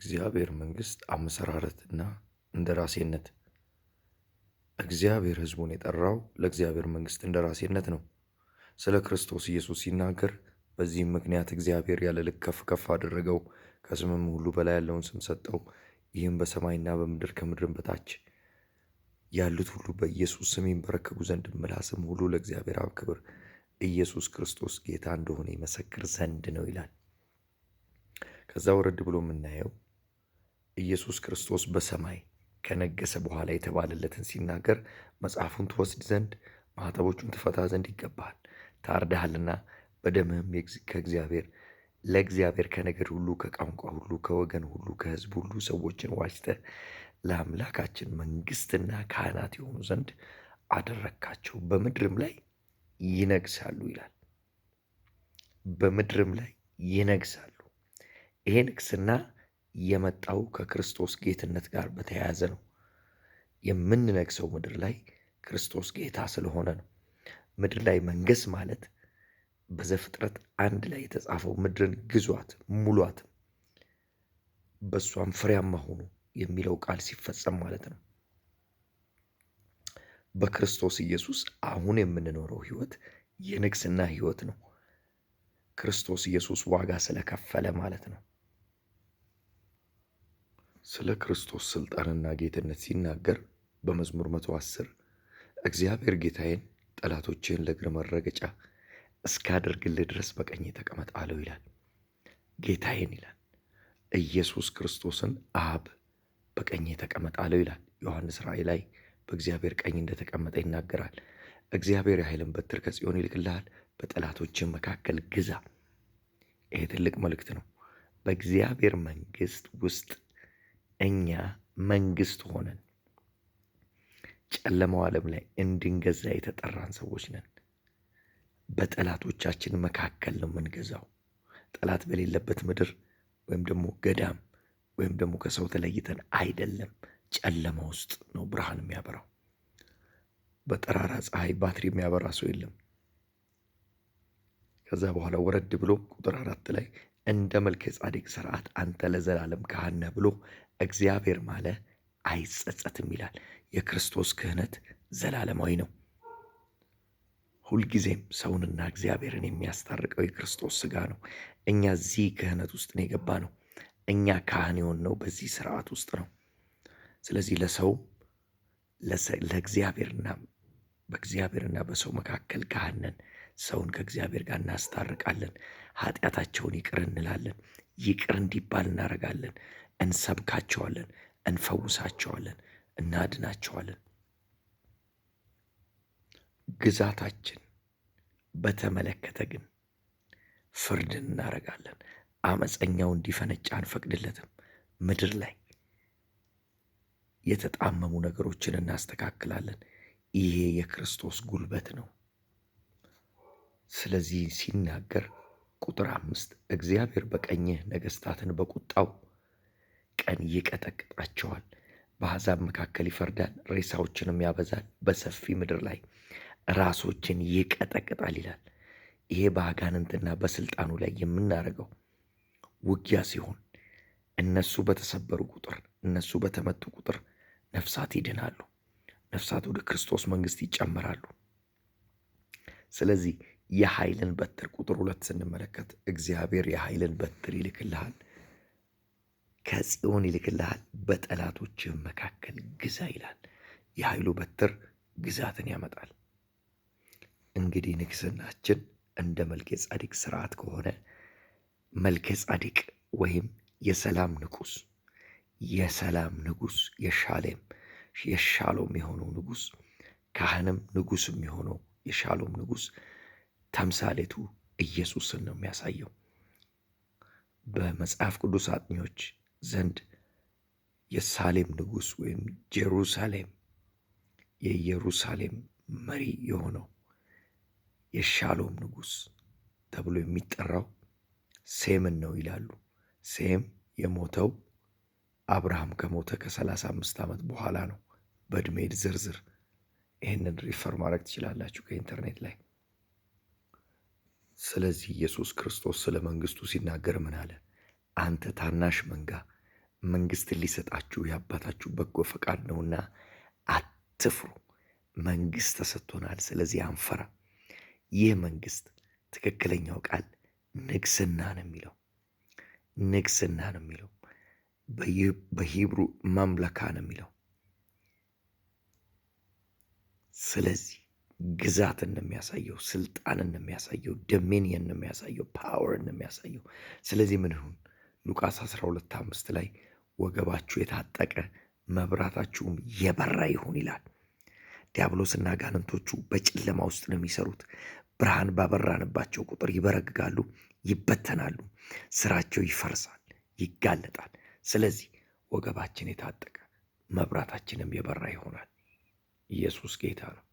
የእግዚአብሔር መንግሥት አመሰራረትና እንደራሴነት። እግዚአብሔር ሕዝቡን የጠራው ለእግዚአብሔር መንግሥት እንደራሴነት ነው። ስለ ክርስቶስ ኢየሱስ ሲናገር በዚህም ምክንያት እግዚአብሔር ያለ ልክ ከፍ ከፍ አደረገው፣ ከስምም ሁሉ በላይ ያለውን ስም ሰጠው። ይህም በሰማይና በምድር ከምድርም በታች ያሉት ሁሉ በኢየሱስ ስም ይንበረከኩ ዘንድ ምላስም ሁሉ ለእግዚአብሔር አብ ክብር ኢየሱስ ክርስቶስ ጌታ እንደሆነ ይመሰክር ዘንድ ነው ይላል። ከዛ ወረድ ብሎ የምናየው ኢየሱስ ክርስቶስ በሰማይ ከነገሰ በኋላ የተባለለትን ሲናገር መጽሐፉን ትወስድ ዘንድ ማኅተቦቹን ትፈታ ዘንድ ይገባሃል፣ ታርደሃልና በደምህም ለእግዚአብሔር ከነገድ ሁሉ ከቋንቋ ሁሉ ከወገን ሁሉ ከሕዝብ ሁሉ ሰዎችን ዋጅተህ ለአምላካችን መንግሥትና ካህናት የሆኑ ዘንድ አደረግካቸው፣ በምድርም ላይ ይነግሳሉ ይላል። በምድርም ላይ ይነግሳሉ። ይሄ ንግስና የመጣው ከክርስቶስ ጌትነት ጋር በተያያዘ ነው። የምንነግሰው ምድር ላይ ክርስቶስ ጌታ ስለሆነ ነው። ምድር ላይ መንገስ ማለት በዘፍጥረት 1 ላይ የተጻፈው ምድርን ግዟት ሙሏት በእሷም ፍሬያማ ሆኑ የሚለው ቃል ሲፈጸም ማለት ነው። በክርስቶስ ኢየሱስ አሁን የምንኖረው ህይወት የንግስና ህይወት ነው። ክርስቶስ ኢየሱስ ዋጋ ስለከፈለ ማለት ነው። ስለ ክርስቶስ ስልጣንና ጌትነት ሲናገር በመዝሙር 110 እግዚአብሔር ጌታዬን ጠላቶቼን ለእግር መረገጫ እስካደርግልህ ድረስ በቀኜ ተቀመጥ አለው ይላል። ጌታዬን ይላል። ኢየሱስ ክርስቶስን አብ በቀኜ ተቀመጥ አለው ይላል። ዮሐንስ ራእይ ላይ በእግዚአብሔር ቀኝ እንደተቀመጠ ይናገራል። እግዚአብሔር የኃይልን በትር ከጽዮን ይልክልሃል፣ በጠላቶችን መካከል ግዛ። ይሄ ትልቅ መልእክት ነው። በእግዚአብሔር መንግስት ውስጥ እኛ መንግስት ሆነን ጨለማው ዓለም ላይ እንድንገዛ የተጠራን ሰዎች ነን። በጠላቶቻችን መካከል ነው የምንገዛው። ጠላት በሌለበት ምድር ወይም ደግሞ ገዳም ወይም ደግሞ ከሰው ተለይተን አይደለም። ጨለማ ውስጥ ነው ብርሃን የሚያበራው። በጠራራ ፀሐይ ባትሪ የሚያበራ ሰው የለም። ከዛ በኋላ ወረድ ብሎ ቁጥር 4 ላይ እንደ መልከ ጻዲቅ ሥርዓት አንተ ለዘላለም ካህን ነህ ብሎ እግዚአብሔር ማለ አይጸጸትም ይላል። የክርስቶስ ክህነት ዘላለማዊ ነው። ሁልጊዜም ሰውንና እግዚአብሔርን የሚያስታርቀው የክርስቶስ ሥጋ ነው። እኛ እዚህ ክህነት ውስጥ ነው የገባ ነው። እኛ ካህን የሆንነው በዚህ ስርዓት ውስጥ ነው። ስለዚህ ለሰው በእግዚአብሔርና በሰው መካከል ካህን ነን። ሰውን ከእግዚአብሔር ጋር እናስታርቃለን። ኃጢአታቸውን ይቅር እንላለን። ይቅር እንዲባል እናደርጋለን። እንሰብካቸዋለን፣ እንፈውሳቸዋለን፣ እናድናቸዋለን። ግዛታችን በተመለከተ ግን ፍርድን እናደርጋለን። አመፀኛው እንዲፈነጭ አንፈቅድለትም። ምድር ላይ የተጣመሙ ነገሮችን እናስተካክላለን። ይሄ የክርስቶስ ጉልበት ነው። ስለዚህ ሲናገር ቁጥር 5 እግዚአብሔር በቀኝህ ነገሥታትን በቁጣው ቀን ይቀጠቅጣቸዋል፣ በአሕዛብ መካከል ይፈርዳል፣ ሬሳዎችንም ያበዛል፣ በሰፊ ምድር ላይ ራሶችን ይቀጠቅጣል ይላል። ይሄ በአጋንንትና በስልጣኑ ላይ የምናደርገው ውጊያ ሲሆን እነሱ በተሰበሩ ቁጥር፣ እነሱ በተመቱ ቁጥር ነፍሳት ይድናሉ። ነፍሳት ወደ ክርስቶስ መንግሥት ይጨመራሉ። ስለዚህ የኃይልን በትር ቁጥር 2 ስንመለከት እግዚአብሔር የኃይልን በትር ይልክልሃል፣ ከጽዮን ይልክልሃል፣ በጠላቶችህ መካከል ግዛ ይላል። የኃይሉ በትር ግዛትን ያመጣል። እንግዲህ ንግስናችን እንደ መልከ ጻዲቅ ስርዓት ከሆነ መልከ ጻዲቅ ወይም የሰላም ንጉስ፣ የሻሎም የሆነው ንጉስ፣ ካህንም ንጉስም የሆነው የሻሎም ንጉስ ተምሳሌቱ ኢየሱስን ነው የሚያሳየው። በመጽሐፍ ቅዱስ አጥኚዎች ዘንድ የሳሌም ንጉስ ወይም የኢየሩሳሌም መሪ የሆነው የሻሎም ንጉስ ተብሎ የሚጠራው ሴምን ነው ይላሉ። ሴም የሞተው አብርሃም ከሞተ ከ35 ዓመት በኋላ ነው። በዕድሜ ዝርዝር ይህንን ሪፈር ማድረግ ትችላላችሁ ከኢንተርኔት ላይ። ስለዚህ ኢየሱስ ክርስቶስ ስለ መንግስቱ ሲናገር ምን አለ? አንተ ታናሽ መንጋ መንግሥትን ሊሰጣችሁ የአባታችሁ በጎ ፈቃድ ነውና አትፍሩ። መንግሥት ተሰጥቶናል፣ ስለዚህ አንፈራ። ይህ መንግሥት ትክክለኛው ቃል ንግስና ነው የሚለው ንግስና ነው የሚለው በሂብሩ ማምለካ ነው የሚለው። ስለዚህ ግዛትን ነው የሚያሳየው፣ ስልጣንን ነው የሚያሳየው፣ ዶሚኒየን ነው የሚያሳየው፣ ፓወርን ነው የሚያሳየው። ስለዚህ ምን ይሁን? ሉቃስ 12:5 ላይ ወገባችሁ የታጠቀ መብራታችሁም የበራ ይሁን ይላል። ዲያብሎስና ጋንንቶቹ በጨለማ ውስጥ ነው የሚሰሩት። ብርሃን ባበራንባቸው ቁጥር ይበረግጋሉ፣ ይበተናሉ፣ ስራቸው ይፈርሳል፣ ይጋለጣል። ስለዚህ ወገባችን የታጠቀ መብራታችንም የበራ ይሆናል። ኢየሱስ ጌታ ነው።